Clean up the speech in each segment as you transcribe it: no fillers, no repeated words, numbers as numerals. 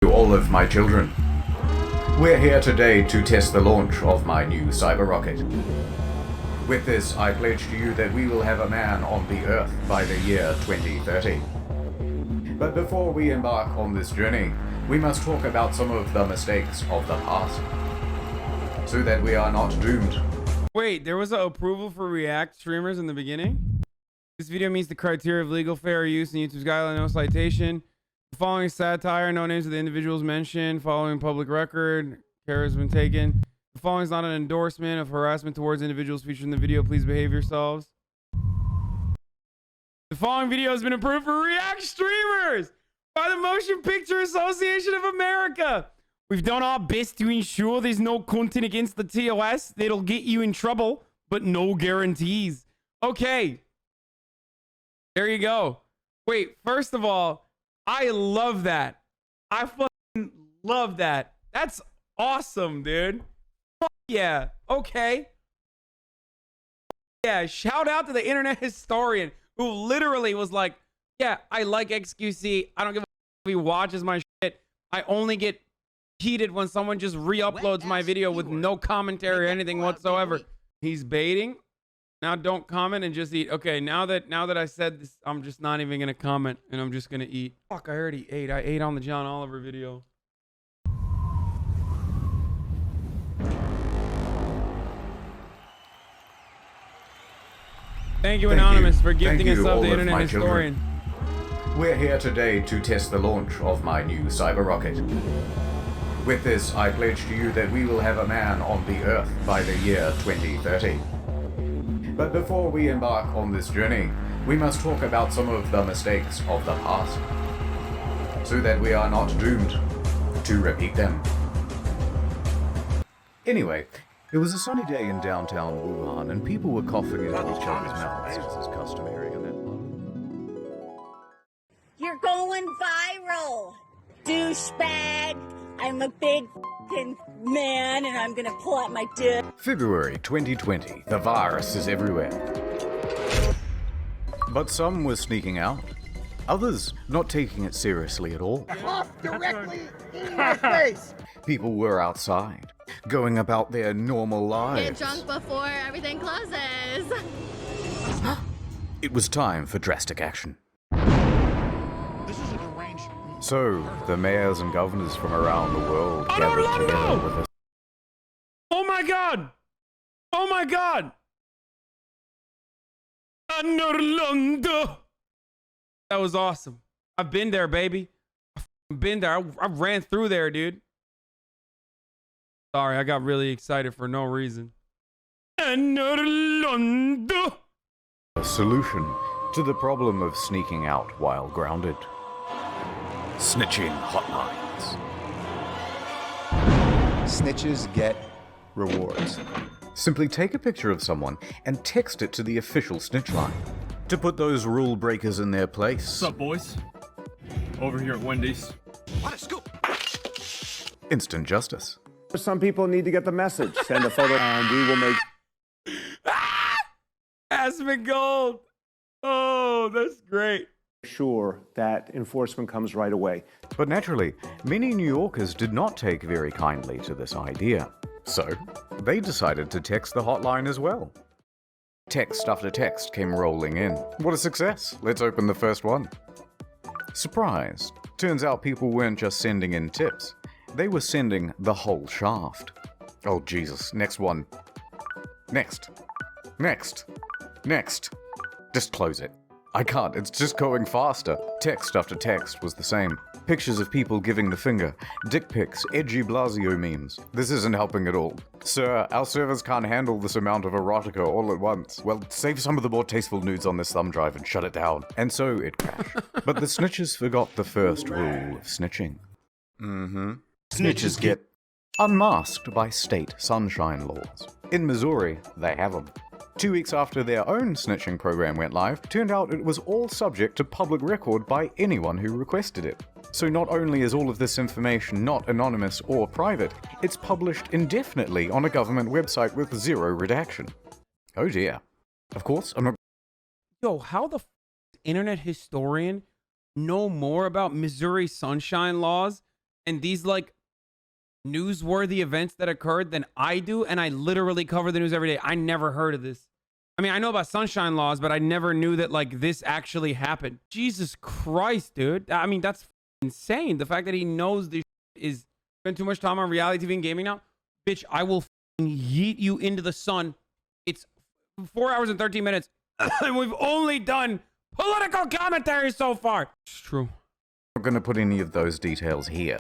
To all of my children. We're here today to test the launch of my new cyber rocket. With this, I pledge to you that we will have a man on the Earth by the year 2030. But before we embark on this journey, we must talk about some of the mistakes of the past, so that we are not doomed. Wait, there was an approval for React streamers in the beginning? This video meets the criteria of legal fair use in YouTube's guideline, no citation. The following satire, no names of the individuals mentioned, following public record, care has been taken. The following is not an endorsement of harassment towards individuals featured in the video. Please behave yourselves. The following video has been approved for React streamers by the Motion Picture Association of America. We've done our best to ensure there's no content against the TOS that'll get you in trouble, but no guarantees. Okay. There you go. Wait, first of all, I love that. I fucking love that. That's awesome, dude. Fuck yeah. Okay. Yeah, shout out to the internet historian who literally was like, yeah, I like XQC. I don't give a fuck if he watches my shit. I only get heated when someone just re-uploads my video with no commentary or anything whatsoever. He's baiting. Now don't comment and just eat. Okay, now that I said this, I'm just not even gonna comment and I'm just gonna eat. Fuck, I already ate. I ate on the John Oliver video. Thank you, Anonymous, for gifting us up the internet historian. We're here today to test the launch of my new cyber rocket. With this, I pledge to you that we will have a man on the Earth by the year 2030. But before we embark on this journey, we must talk about some of the mistakes of the past, so that we are not doomed to repeat them. Anyway, it was a sunny day in downtown Wuhan, and people were coughing into each other's mouths, as is customary in that part. You're going viral, douchebag. I'm a big f***ing man, and I'm gonna pull out my dick. February 2020, the virus is everywhere. But some were sneaking out. Others not taking it seriously at all. Cough directly in my face! People were outside, going about their normal lives. Get drunk before everything closes. It was time for drastic action. This is an arranged... So, the mayors and governors from around the world gathered together with us. Oh my god! Oh my god! Orlando! That was awesome. I've been there, baby. I've been there. I ran through there, dude. Sorry, I got really excited for no reason. Orlando! A solution to the problem of sneaking out while grounded. Snitching hotlines. Snitches get rewards. Simply take a picture of someone and text it to the official snitch line to put those rule breakers in their place. What's up, boys? Over here at Wendy's. What a scoop! Instant justice. Some people need to get the message. Send a photo and we will make Aspen Gold! Oh, that's great. sure that enforcement comes right away. But naturally, many New Yorkers did not take very kindly to this idea. So, they decided to text the hotline as well. Text after text came rolling in. What a success! Let's open the first one. Surprised. Turns out people weren't just sending in tips. They were sending the whole shaft. Oh Jesus, next one. Next. Next. Next. Just close it. I can't, it's just going faster. Text after text was the same. Pictures of people giving the finger, dick pics, edgy Blasio memes. This isn't helping at all. Sir, our servers can't handle this amount of erotica all at once. Well, save some of the more tasteful nudes on this thumb drive and shut it down. And so it crashed. But the snitches forgot the first rule of snitching. Snitches get unmasked by state sunshine laws. In Missouri, they have them. 2 weeks after their own snitching program went live, turned out it was all subject to public record by anyone who requested it. So not only is all of this information not anonymous or private, it's published indefinitely on a government website with zero redaction. Oh dear. Of course, I'm not... Yo, how the internet historian know more about Missouri sunshine laws and these like newsworthy events that occurred than I do, and I literally cover the news every day. I never heard of this. I mean, I know about sunshine laws, but I never knew that like this actually happened. Jesus Christ, dude. I mean, that's insane. The fact that he knows this is spend too much time on reality TV and gaming now. Bitch, I will yeet you into the sun. It's 4 hours and 13 minutes, and we've only done political commentary so far. It's true. I'm not going to put any of those details here.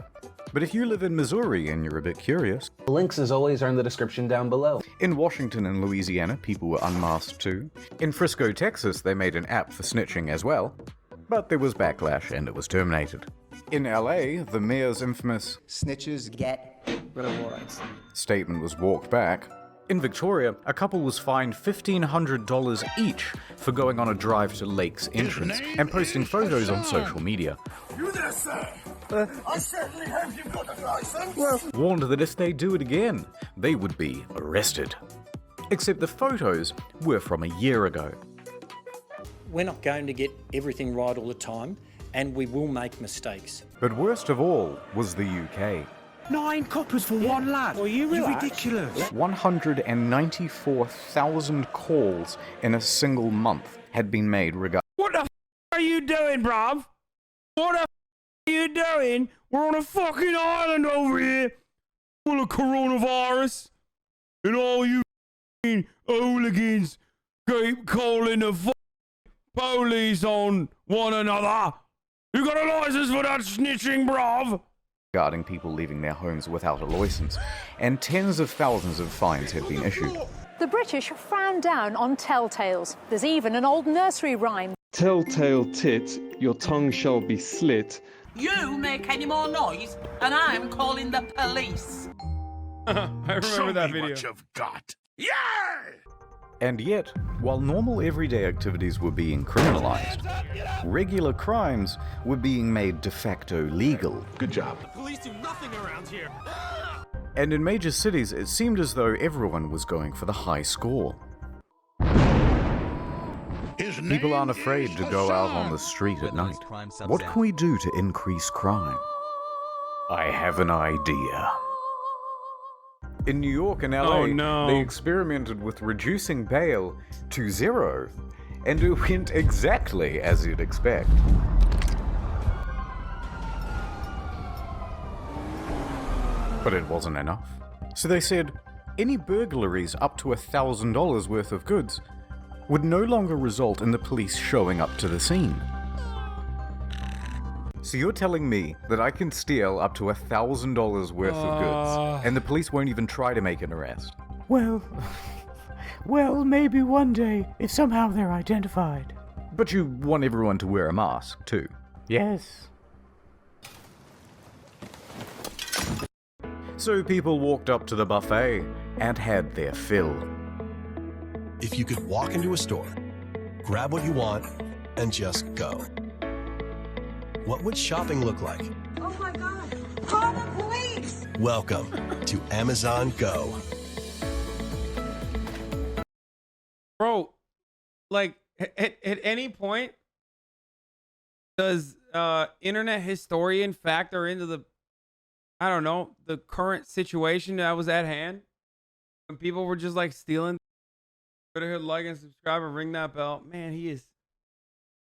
But if you live in Missouri and you're a bit curious, links as always are in the description down below. In Washington and Louisiana, people were unmasked too. In Frisco, Texas, they made an app for snitching as well. But there was backlash and it was terminated. In LA, the mayor's infamous Snitches get rewards statement was walked back. In Victoria, a couple was fined $1,500 each for going on a drive to Lake's entrance and posting photos on social media. You there, sir? I certainly hope you've got a license. Warned that if they do it again, they would be arrested. Except the photos were from a year ago. We're not going to get everything right all the time, and we will make mistakes. But worst of all was the UK. 9 coppers for one lad. Well, you relax. Ridiculous. 194,000 calls in a single month had been made regarding. What the f are you doing, bruv? What the f are you doing? We're on a fucking island over here, full of coronavirus, and all you f***ing hooligans keep calling the police on one another. You got a license for that snitching, bruv? Regarding people leaving their homes without a license, and tens of thousands of fines have been issued. The British frown down on telltales. There's even an old nursery rhyme. Telltale tit, your tongue shall be slit. You make any more noise, and I'm calling the police. I remember that video. What you've got. Yeah! And yet, while normal everyday activities were being criminalized, regular crimes were being made de facto legal. Good job. Police do nothing around here. And in major cities, it seemed as though everyone was going for the high score. People aren't afraid to go out on the street at night. What can we do to increase crime? I have an idea. In New York and LA, they experimented with reducing bail to 0, and it went exactly as you'd expect. But it wasn't enough. So they said any burglaries up to $1,000 worth of goods would no longer result in the police showing up to the scene. So you're telling me that I can steal up to $1,000 worth of goods, and the police won't even try to make an arrest? Well, maybe one day, if somehow they're identified. But you want everyone to wear a mask, too. Yes. So people walked up to the buffet and had their fill. If you could walk into a store, grab what you want, and just go, what would shopping look like? Oh my God! Call the police! Welcome to Amazon Go. Bro, like, at any point, does internet historian factor into the, I don't know, the current situation that was at hand? When people were just, like, stealing? Go to hit like and subscribe and ring that bell. Man, he is...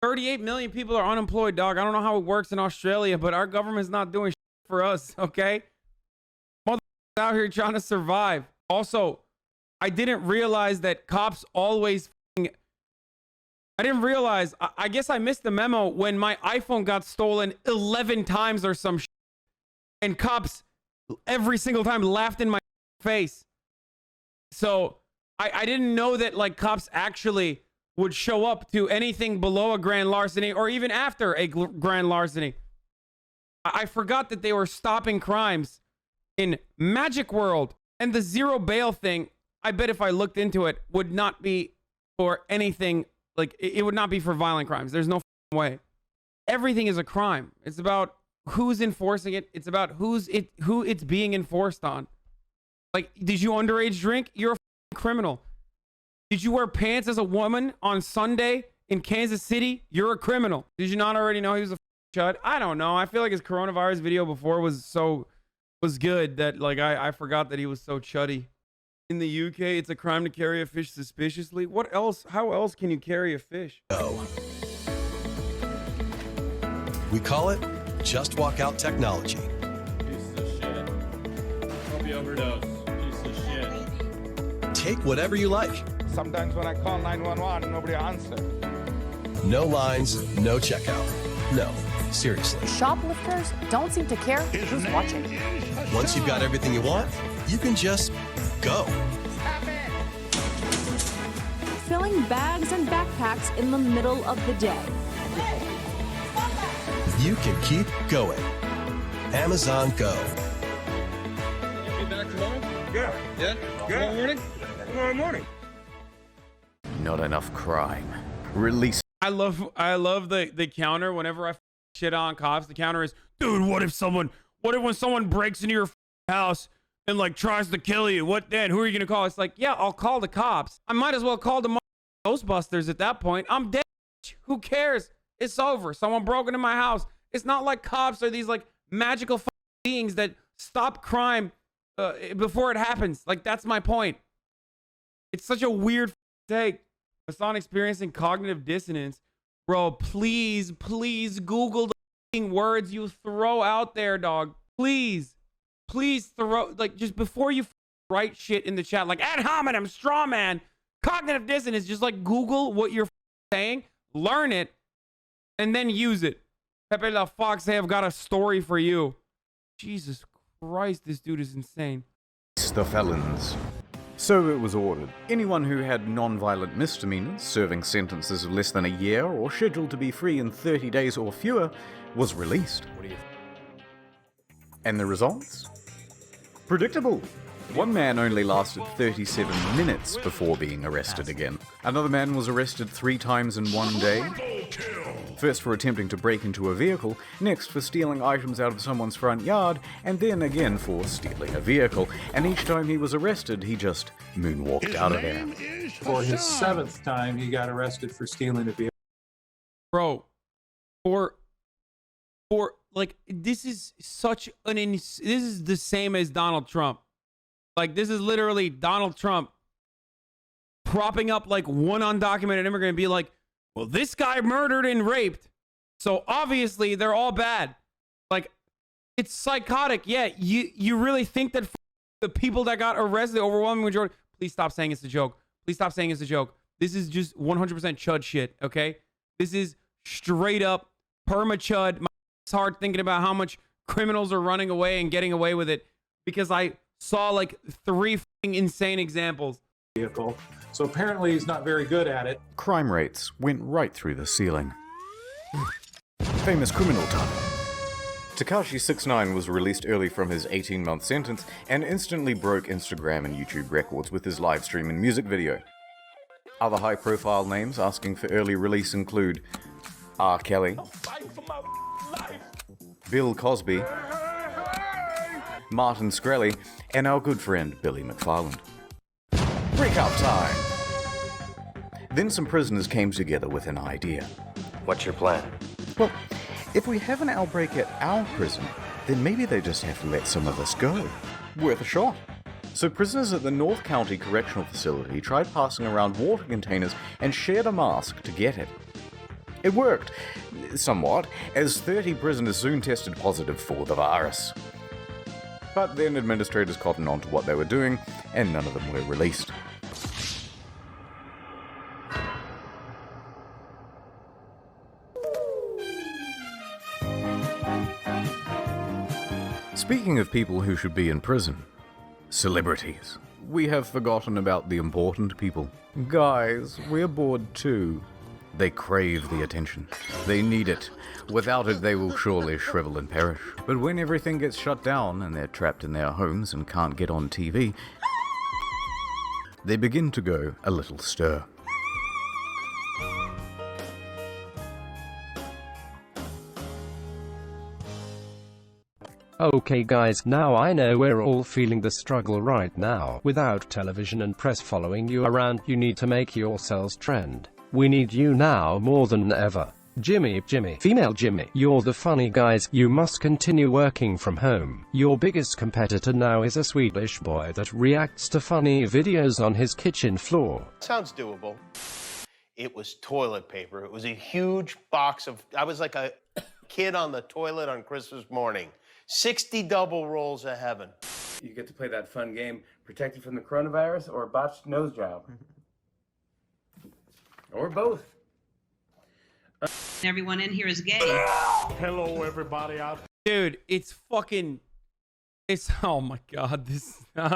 38 million people are unemployed, dog. I don't know how it works in Australia, but our government's not doing shit for us, okay? Motherfuckers out here trying to survive. Also, I didn't realize that cops always... I didn't realize... I guess I missed the memo when my iPhone got stolen 11 times or some shit. And cops every single time laughed in my face. So, I didn't know that, like, cops actually... would show up to anything below a grand larceny or even after a grand larceny. I forgot that they were stopping crimes in Magic World. And the zero bail thing, I bet if I looked into it, would not be for anything, like, it would not be for violent crimes. There's no way. Everything is a crime. It's about who's enforcing it. It's about who it's being enforced on. Like, did you underage drink? You're a criminal. Did you wear pants as a woman on Sunday in Kansas City? You're a criminal. Did you not already know he was a chud. I don't know. I feel like his coronavirus video before was good that like I forgot that he was so chuddy. In the UK, it's a crime to carry a fish suspiciously. What else? How else can you carry a fish? Go. We call it Just Walk Out technology. Piece of shit. Hope you overdose. Piece of shit. Take whatever you like. Sometimes when I call 911, nobody answers. No lines, no checkout. No, seriously. Shoplifters don't seem to care who's watching. Once you've got everything you want, you can just go. Filling bags and backpacks in the middle of the day. You can keep going. Amazon Go. Be back tomorrow? Yeah. Yeah? Tomorrow morning? Tomorrow morning. Not enough crime. Release. I love the counter whenever I shit on cops. The counter is, dude, what if when someone breaks into your house and like tries to kill you? What then? Who are you gonna call? It's like, yeah, I'll call the cops. I might as well call the Ghostbusters at that point. I'm dead. Who cares? It's over. Someone broke into my house. It's not like cops are these like magical beings that stop crime before it happens. Like, that's my point. It's such a weird take. Hasan experiencing cognitive dissonance. Bro, please Google the words you throw out there, dog. Please throw, like, just before you write shit in the chat, like ad hominem, straw man, cognitive dissonance, just like Google what you're saying, learn it, and then use it. Pepe La Fox, hey, I've got a story for you. Jesus Christ, this dude is insane. The felons. So it was ordered. Anyone who had non-violent misdemeanors, serving sentences of less than a year, or scheduled to be free in 30 days or fewer, was released. And the results? Predictable. One man only lasted 37 minutes before being arrested again. Another man was arrested 3 times in one day. First for attempting to break into a vehicle, next for stealing items out of someone's front yard, and then again for stealing a vehicle. And each time he was arrested, he just moonwalked out of there. For his 7th time, he got arrested for stealing a vehicle. Bro, for like, this is such an this is the same as Donald Trump. Like, this is literally Donald Trump propping up like one undocumented immigrant and be like, well, this guy murdered and raped, so obviously they're all bad. Like, it's psychotic. Yeah, you really think that the people that got arrested, the overwhelming majority... Please stop saying it's a joke. Please stop saying it's a joke. This is just 100% chud shit, okay? This is straight up perma-chud. My heart thinking about how much criminals are running away and getting away with it because I saw like 3 insane examples. Vehicle. So apparently he's not very good at it. Crime rates went right through the ceiling. Famous criminal time. Tekashi 69 was released early from his 18-month sentence and instantly broke Instagram and YouTube records with his live stream and music video. Other high-profile names asking for early release include R. Kelly, Bill Cosby, Martin Shkreli, and our good friend Billy McFarland. Breakout time! Then some prisoners came together with an idea. What's your plan? Well, if we have an outbreak at our prison, then maybe they just have to let some of us go. Worth a shot. So prisoners at the North County Correctional Facility tried passing around water containers and shared a mask to get it. It worked, somewhat, as 30 prisoners soon tested positive for the virus. But then administrators cottoned on to what they were doing, and none of them were released. Speaking of people who should be in prison, celebrities. We have forgotten about the important people. Guys, we're bored too. They crave the attention. They need it. Without it, they will surely shrivel and perish. But when everything gets shut down and they're trapped in their homes and can't get on TV, they begin to go a little stir. Okay guys, now I know we're all feeling the struggle right now. Without television and press following you around, you need to make yourselves trend. We need you now more than ever. Jimmy, female Jimmy, you're the funny guys. You must continue working from home. Your biggest competitor now is a Swedish boy that reacts to funny videos on his kitchen floor. Sounds doable. It was toilet paper. It was a huge box of, I was like a kid on the toilet on Christmas morning. 60 double rolls of heaven. You get to play that fun game, protected from the coronavirus or a botched nose job. Or both. Everyone in here is gay. Hello, everybody out. Dude, it's fucking... It's... Oh my god, this... No,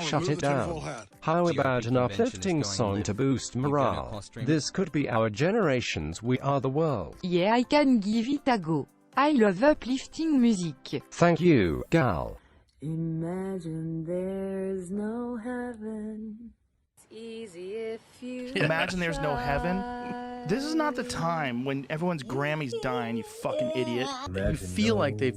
shut it down. How about an uplifting song to boost morale? This could be our generation's We Are the World. Yeah, I can give it a go. I love uplifting music. Thank you, gal. Imagine there's no heaven. Easy if you Imagine there's no heaven. This is not the time when everyone's Grammy's dying, you fucking idiot. You feel like they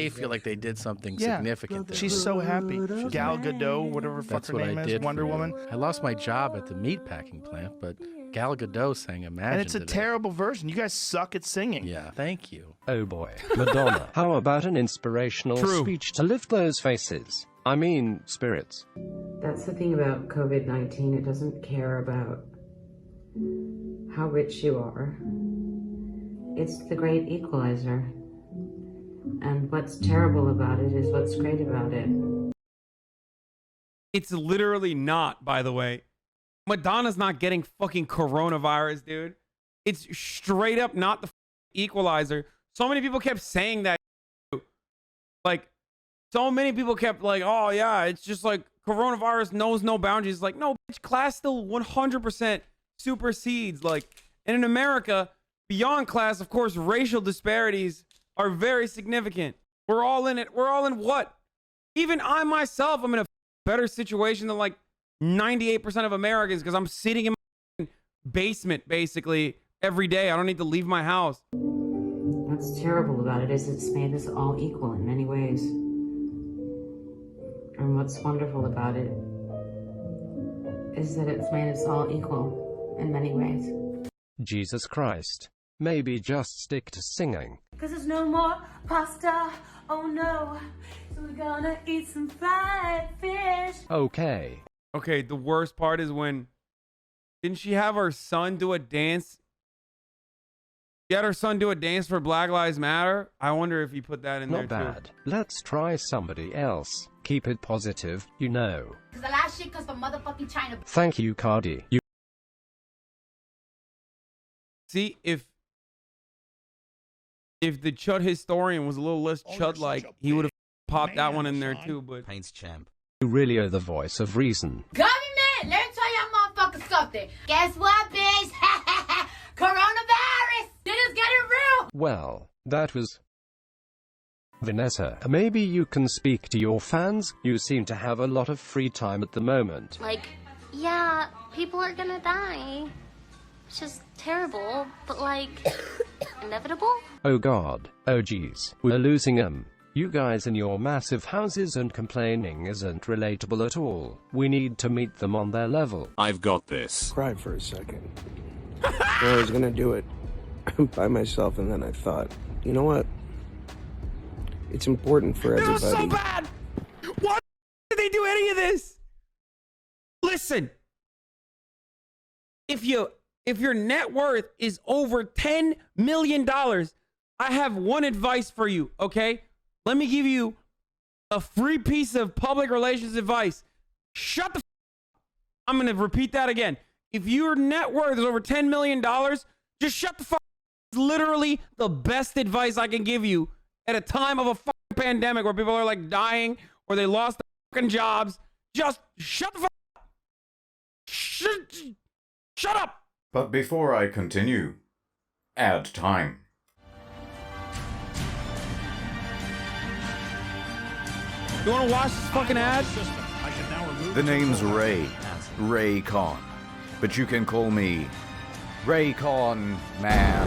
feel like they did something significant there. She's so happy. Gal Gadot, whatever fuck her name is, Wonder Woman. I lost my job at the meatpacking plant, but Gal Gadot sang Imagine. And it's a terrible version. You guys suck at singing. Yeah, thank you. Oh boy. Madonna. How about an inspirational speech to lift those faces? I mean, spirits. That's the thing about COVID-19. It doesn't care about how rich you are. It's the great equalizer. And what's terrible about it is what's great about it. It's literally not, by the way. Madonna's not getting fucking coronavirus, dude. It's straight up not the equalizer. So many people kept saying that. Like, so many people kept like, oh yeah, it's just like coronavirus knows no boundaries. Like, no, bitch, class still 100% supersedes. Like, and in America, beyond class, of course, racial disparities are very significant. We're all in it. We're all in what? Even I myself, I'm in a better situation than like 98% of Americans because I'm sitting in my basement basically every day. I don't need to leave my house. What's terrible about it is it's made us all equal in many ways. And what's wonderful about it is that it's made us all equal in many ways. Jesus Christ. Maybe just stick to singing. Cause there's no more pasta, oh no. So we're gonna eat some fried fish. Okay. Okay, the worst part is when... Didn't she have her son do a dance? She had her son do a dance for Black Lives Matter? I wonder if he put that in there too. Not bad. Let's try somebody else. Keep it positive, you know. Cause the last shit comes from motherfucking China. Thank you, Cardi. See, if the Chud historian was a little less Chud-like, he would have popped that one in there too, but... Paints champ. You really are the voice of reason. Government, let me tell y'all motherfuckers something. Guess what, bitch? Coronavirus! Shit is getting real! Well, that was... Vanessa, maybe you can speak to your fans? You seem to have a lot of free time at the moment. Like, yeah, people are gonna die. It's just terrible, but like, inevitable? Oh god, oh geez, we're losing them. You guys in your massive houses and complaining isn't relatable at all. We need to meet them on their level. I've got this. Cried for a second. I was gonna do it by myself, and then I thought, you know what? It's important for everybody. It was so bad! Why did they do any of this? Listen. If your net worth is over $10 million, I have one advice for you, okay? Let me give you a free piece of public relations advice. Shut the f*** up. I'm going to repeat that again. If your net worth is over $10 million, just shut the f*** up. It's literally the best advice I can give you at a time of a f***ing pandemic where people are like dying or they lost their f***ing jobs. Just shut the f*** up. Shut up. But before I continue, ad time. You want to watch this fucking ad? The name's Ray Khan, but you can call me Ray Khan, man.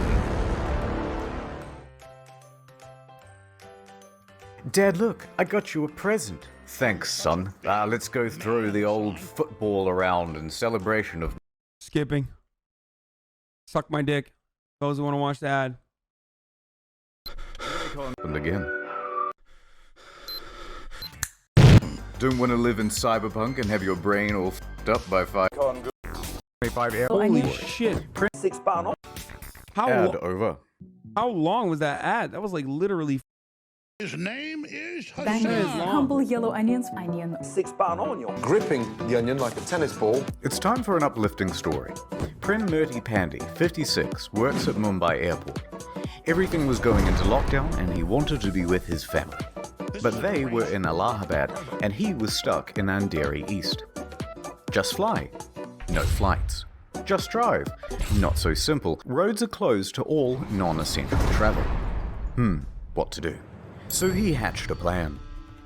Dad, look, I got you a present. Thanks, son. Let's go throw the old football around in celebration of... Skipping. Suck my dick. Those who want to watch the ad. And again. Don't want to live in cyberpunk and have your brain all f***ed up by 25 air. Holy shit. Ad over. How long was that ad? That was like literally. His name is Bangers. Hassan. yellow onions, onion. £6 onion. Gripping the onion like a tennis ball. It's time for an uplifting story. Pren Murti Pandey, 56, works at Mumbai airport. Everything was going into lockdown and he wanted to be with his family. But they were in Allahabad and he was stuck in Andheri East. Just fly. No flights. Just drive. Not so simple. Roads are closed to all non-essential travel. What to do? So he hatched a plan.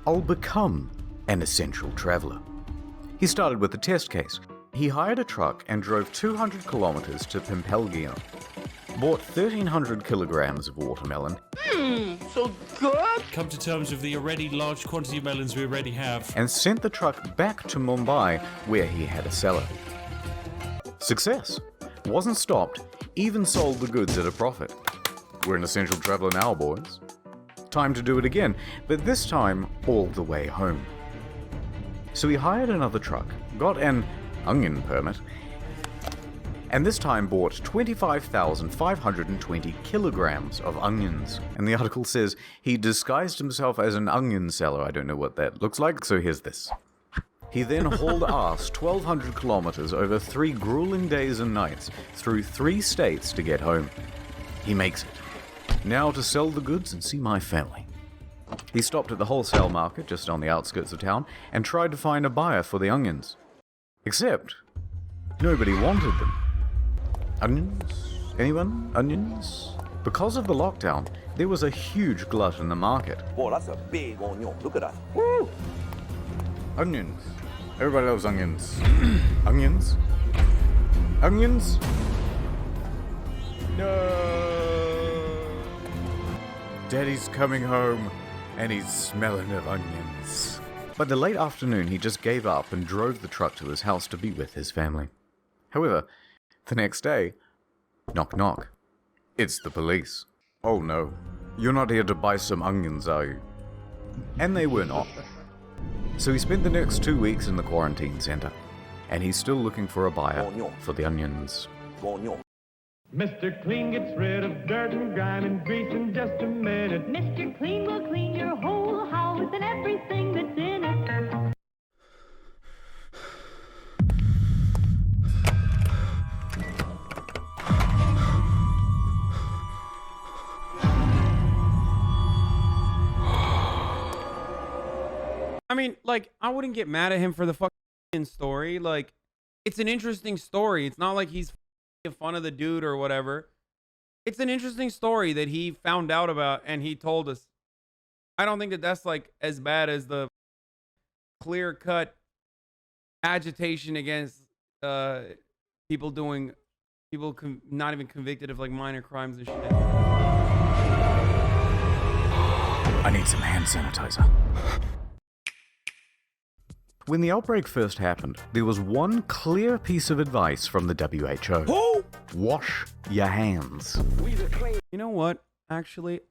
I'll become an essential traveler. He started with a test case. He hired a truck and drove 200 kilometers to Pimpelgina. Bought 1,300 kilograms of watermelon. So good. Come to terms with the already large quantity of melons we already have. And sent the truck back to Mumbai, where he had a cellar. Success. Wasn't stopped, even sold the goods at a profit. We're an essential traveler now, boys. Time to do it again, but this time all the way home. So he hired another truck, got an onion permit, and this time bought 25,520 kilograms of onions. And the article says he disguised himself as an onion seller. I don't know what that looks like, so here's this. He then hauled ass 1,200 kilometers over 3 grueling days and nights through 3 states to get home. He makes it. Now to sell the goods and see my family. He stopped at the wholesale market just on the outskirts of town and tried to find a buyer for the onions. Except, nobody wanted them. Onions? Anyone? Onions? Because of the lockdown, there was a huge glut in the market. Boy, that's a big onion. Look at that. Woo! Onions. Everybody loves onions. Onions? Onions? No! Daddy's coming home, and he's smelling of onions. By the late afternoon, he just gave up and drove the truck to his house to be with his family. However, the next day, knock knock. It's the police. Oh no, you're not here to buy some onions, are you? And they were not. So he spent the next 2 weeks in the quarantine center, and he's still looking for a buyer for the onions. Mr. Clean gets rid of dirt and grime and grease in just a minute. Mr. Clean will clean your whole house and everything that's in it. I mean, like, I wouldn't get mad at him for the fucking story. Like, it's an interesting story. It's not like he's making fun of the dude or whatever. It's an interesting story that he found out about and he told us. I don't think that that's like as bad as the clear-cut agitation against people not even convicted of like minor crimes and shit. I need some hand sanitizer. When the outbreak first happened, there was one clear piece of advice from the WHO. Who? Wash your hands. You know what? Actually,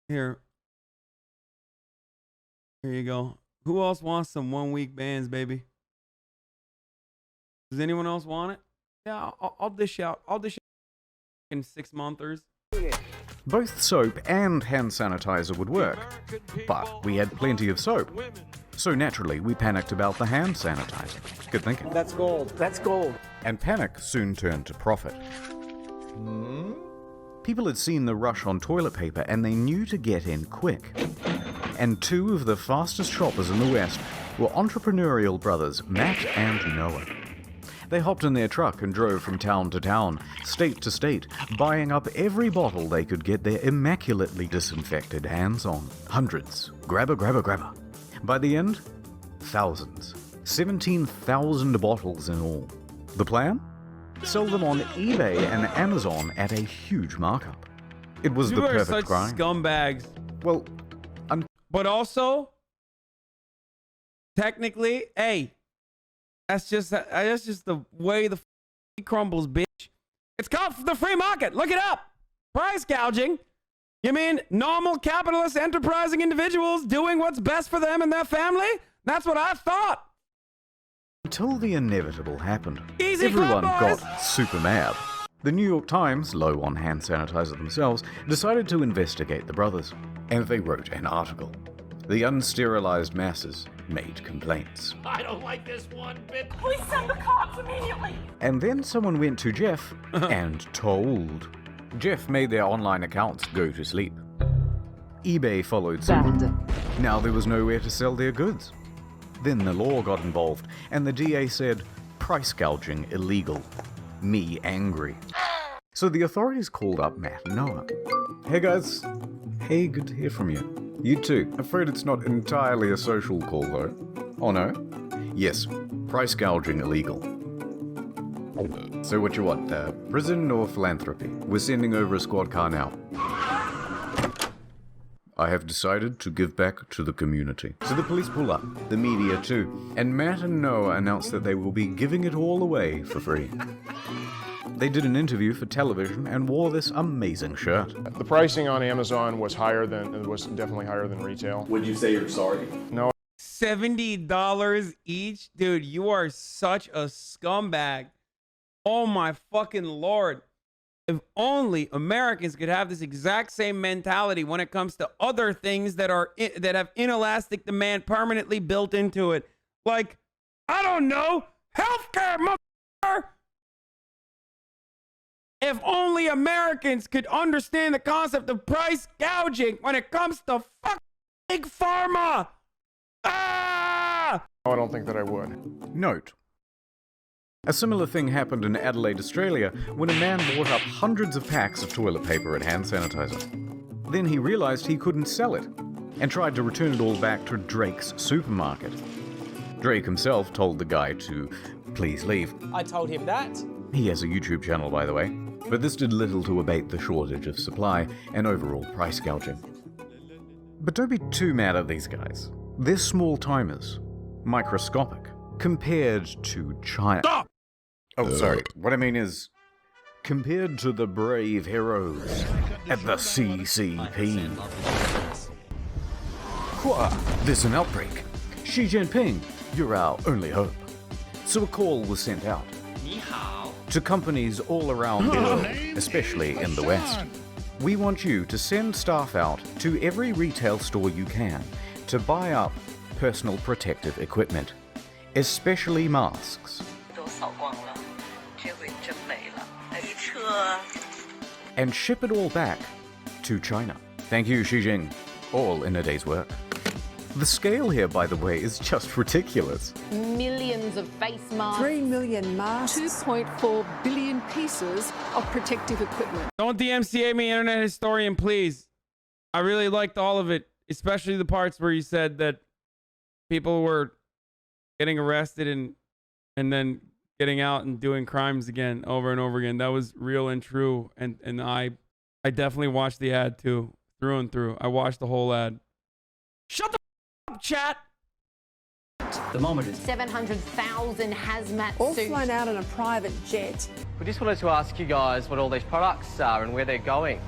here you go. Who else wants some 1 week bans, baby? Does anyone else want it? Yeah, I'll dish out. In 6 monthers. Both soap and hand sanitizer would work, but we had plenty of soap. So naturally, we panicked about the hand sanitizer. Good thinking. That's gold. That's gold. And panic soon turned to profit. People had seen the rush on toilet paper and they knew to get in quick. And 2 of the fastest shoppers in the West were entrepreneurial brothers Matt and Noah. They hopped in their truck and drove from town to town, state to state, buying up every bottle they could get their immaculately disinfected hands on. Hundreds. Grabber, grabber, grabber. By the end, thousands. 17,000 bottles in all. The plan? Sell them on eBay and Amazon at a huge markup. It was You the are perfect such grind. scumbags. Well, but also, technically, hey, that's just the way the crumbles, bitch. It's called the free market. Look it up. Price gouging. You mean normal capitalist enterprising individuals doing what's best for them and their family? That's what I thought. Until the inevitable happened. Easy Everyone clap, boys. got super mad. The New York Times, low on hand sanitizer themselves, decided to investigate the brothers. And they wrote an article. The unsterilized masses made complaints. I don't like this one bit. Please send the cops immediately. And then someone went to Jeff and told. Jeff made their online accounts go to sleep. eBay followed suit. Now there was nowhere to sell their goods. Then the law got involved, and the DA said, price gouging illegal. Me angry. So the authorities called up Matt and Noah. Hey guys. Hey, good to hear from you. You too. Afraid it's not entirely a social call though. Oh no? Yes, price gouging illegal. So what you want, prison or philanthropy? We're sending over a squad car now. I have decided to give back to the community. So the police pull up, the media too, and Matt and Noah announce that they will be giving it all away for free. They did an interview for television and wore this amazing shirt. The pricing on Amazon was definitely higher than retail. Would you say you're sorry? No. $70 each? Dude, you are such a scumbag. Oh my fucking Lord. If only Americans could have this exact same mentality when it comes to other things that have inelastic demand permanently built into it. Like, I don't know, healthcare, motherfucker. If only Americans could understand the concept of price gouging when it comes to fucking big pharma. Ah! No, I don't think that I would. Note. A similar thing happened in Adelaide, Australia, when a man bought up hundreds of packs of toilet paper and hand sanitizer. Then he realized he couldn't sell it, and tried to return it all back to Drake's supermarket. Drake himself told the guy to please leave. I told him that. He has a YouTube channel, by the way, but this did little to abate the shortage of supply and overall price gouging. But don't be too mad at these guys. They're small timers, microscopic, compared to China. Stop! Oh, sorry. What I mean is, compared to the brave heroes at the CCP. There's an outbreak. Xi Jinping, you're our only hope. So a call was sent out to companies all around the world, especially in the West. We want you to send staff out to every retail store you can to buy up personal protective equipment, especially masks. And ship it all back to China. Thank you, Xi Jinping. All in a day's work. The scale here, by the way, is just ridiculous. Millions of face masks. 3 million masks. 2.4 billion pieces of protective equipment. Don't DMCA me, internet historian, please. I really liked all of it, especially the parts where you said that people were getting arrested and then getting out and doing crimes again over and over again. That was real and true. And I definitely watched the ad too, through and through. I watched the whole ad. Shut the up, chat. The moment is 700,000 hazmat all suits. flown out on a private jet. We just wanted to ask you guys what all these products are and where they're going.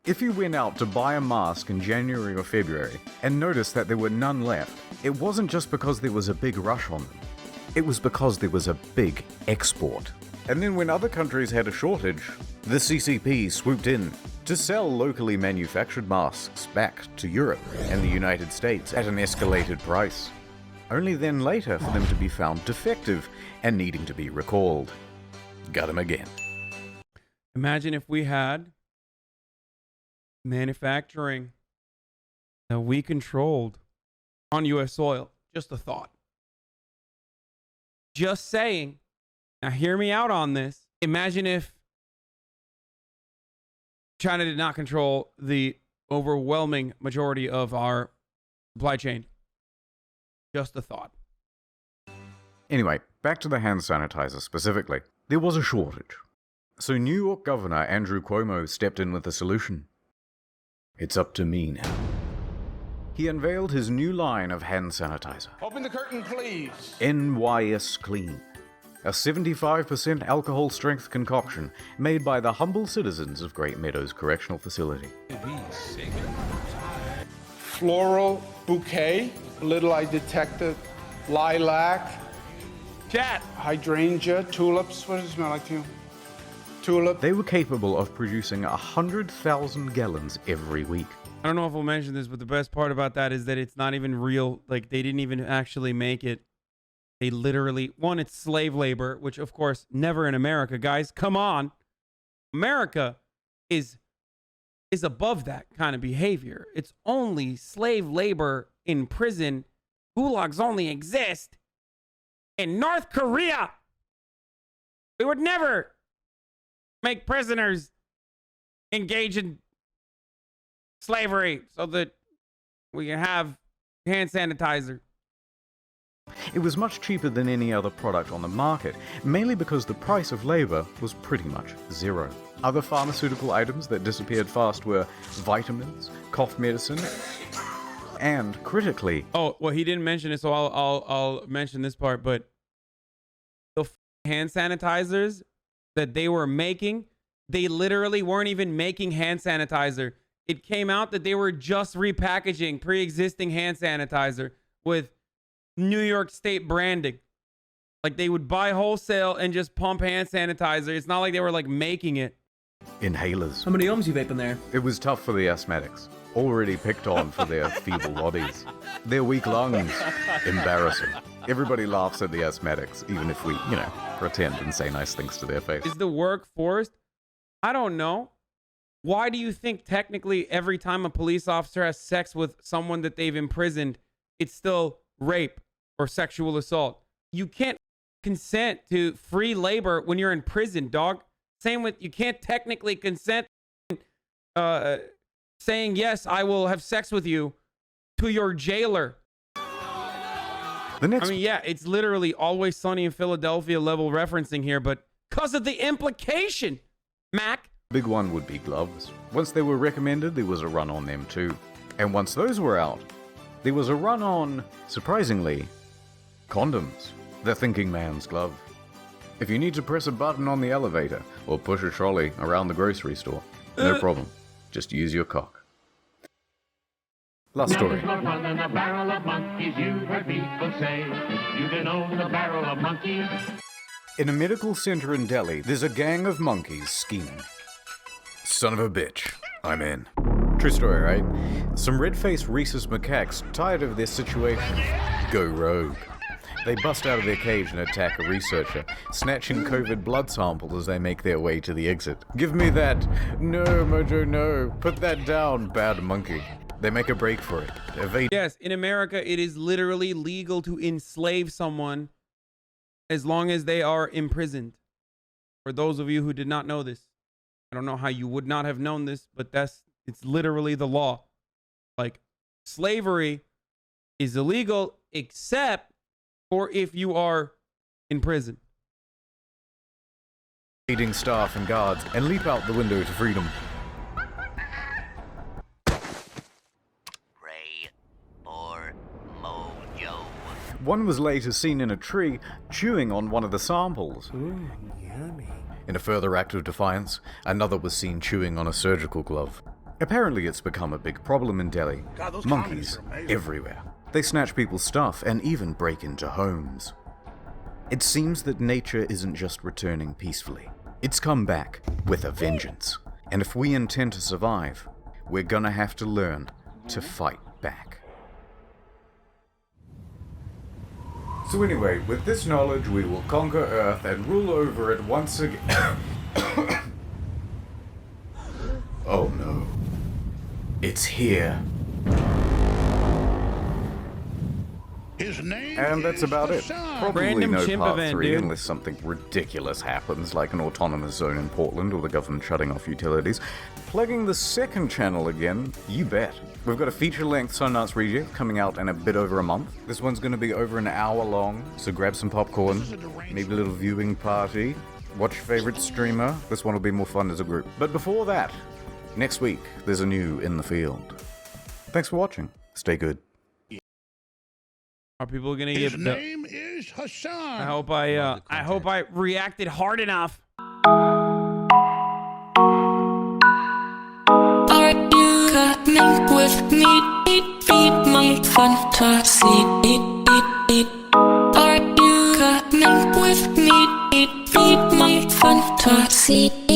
If you went out to buy a mask in January or February and noticed that there were none left, it wasn't just because there was a big rush on them. It was because there was a big export. And then when other countries had a shortage, the CCP swooped in to sell locally manufactured masks back to Europe and the United States at an escalated price. Only then later for them to be found defective and needing to be recalled. Got them again. Imagine if we had manufacturing that we controlled on U.S. soil. Just a thought. Just saying. Now hear me out on this. Imagine if China did not control the overwhelming majority of our supply chain. Just a thought. Anyway, back to the hand sanitizer specifically. There was a shortage. So New York Governor Andrew Cuomo stepped in with a solution. It's up to me now. He unveiled his new line of hand sanitizer. Open the curtain, please. NYS Clean. a 75% alcohol strength concoction made by the humble citizens of Great Meadows Correctional Facility. Floral bouquet. Little I detected lilac. Chat. Hydrangea, tulips. What does it smell like to you? Tulip. They were capable of producing 100,000 gallons every week. I don't know if we'll mention this, but the best part about that is that it's not even real. Like, they didn't even actually make it. They literally, one, it's slave labor, which, of course, never in America. Guys, come on. America is above that kind of behavior. It's only slave labor in prison. Gulags only exist in North Korea. We would never make prisoners engage in slavery so that we can have hand sanitizer. It was much cheaper than any other product on the market, mainly because the price of labor was pretty much zero. Other pharmaceutical items that disappeared fast were vitamins, cough medicine, and critically... Oh, well, he didn't mention it, so I'll mention this part, but the hand sanitizers that they were making, they literally weren't even making hand sanitizer. It came out that they were just repackaging pre-existing hand sanitizer with New York State branding. Like, they would buy wholesale and just pump hand sanitizer. It's not like they were like making it. Inhalers. How many ohms you vaping there? It was tough for the asthmatics, already picked on for their feeble bodies. Their weak lungs. Embarrassing. Everybody laughs at the asthmatics, even if we, pretend and say nice things to their face. Is the work forced? I don't know. Why do you think technically every time a police officer has sex with someone that they've imprisoned, it's still rape or sexual assault? You can't consent to free labor when you're in prison, dog. Same with, you can't technically consent saying, yes, I will have sex with you to your jailer. Yeah, it's literally Always Sunny in Philadelphia level referencing here, but because of the implication, Mac. Big one would be gloves. Once they were recommended, there was a run on them too. And once those were out, there was a run on, surprisingly, condoms. The thinking man's glove. If you need to press a button on the elevator or push a trolley around the grocery store, no problem. Just use your cock. Last story. More fun than a barrel of monkeys, you've heard people say. You can own a barrel of monkeys. In a medical center in Delhi, there's a gang of monkeys scheming. Son of a bitch. I'm in. True story, right? Some red-faced rhesus macaques, tired of their situation, go rogue. They bust out of their cage and attack a researcher, snatching COVID blood samples as they make their way to the exit. Give me that. No, Mojo, no. Put that down, bad monkey. They make a break for it. Evade. Yes, in America, it is literally legal to enslave someone as long as they are imprisoned. For those of you who did not know this, I don't know how you would not have known this, but it's literally the law. Like, slavery is illegal except for if you are in prison. Leading staff and guards and leap out the window to freedom. Pray for Mojo. One was later seen in a tree chewing on one of the samples. Yummy. In a further act of defiance, another was seen chewing on a surgical glove. Apparently it's become a big problem in Delhi. God, those Monkeys communists are amazing. everywhere. They snatch people's stuff and even break into homes. It seems that nature isn't just returning peacefully. It's come back with a vengeance. And if we intend to survive, we're gonna have to learn to fight back. So anyway, with this knowledge, we will conquer Earth and rule over it once again. Oh no. It's here. His name And that's about it. Probably Random no chimp part event, 3 dude. unless something ridiculous happens, like an autonomous zone in Portland or the government shutting off utilities. Plugging the second channel again, you bet. We've got a feature-length Sundance reject coming out in a bit over a month. This one's going to be over an hour long, so grab some popcorn, maybe a little viewing party, watch your favorite streamer. This one will be more fun as a group. But before that, next week, there's a new In the Field. Thanks for watching. Stay good. Are people gonna His get? name is Hasan. I hope I reacted hard enough. Are you coming with me? Feed my fantasy. Are you coming with me? Feed my fantasy.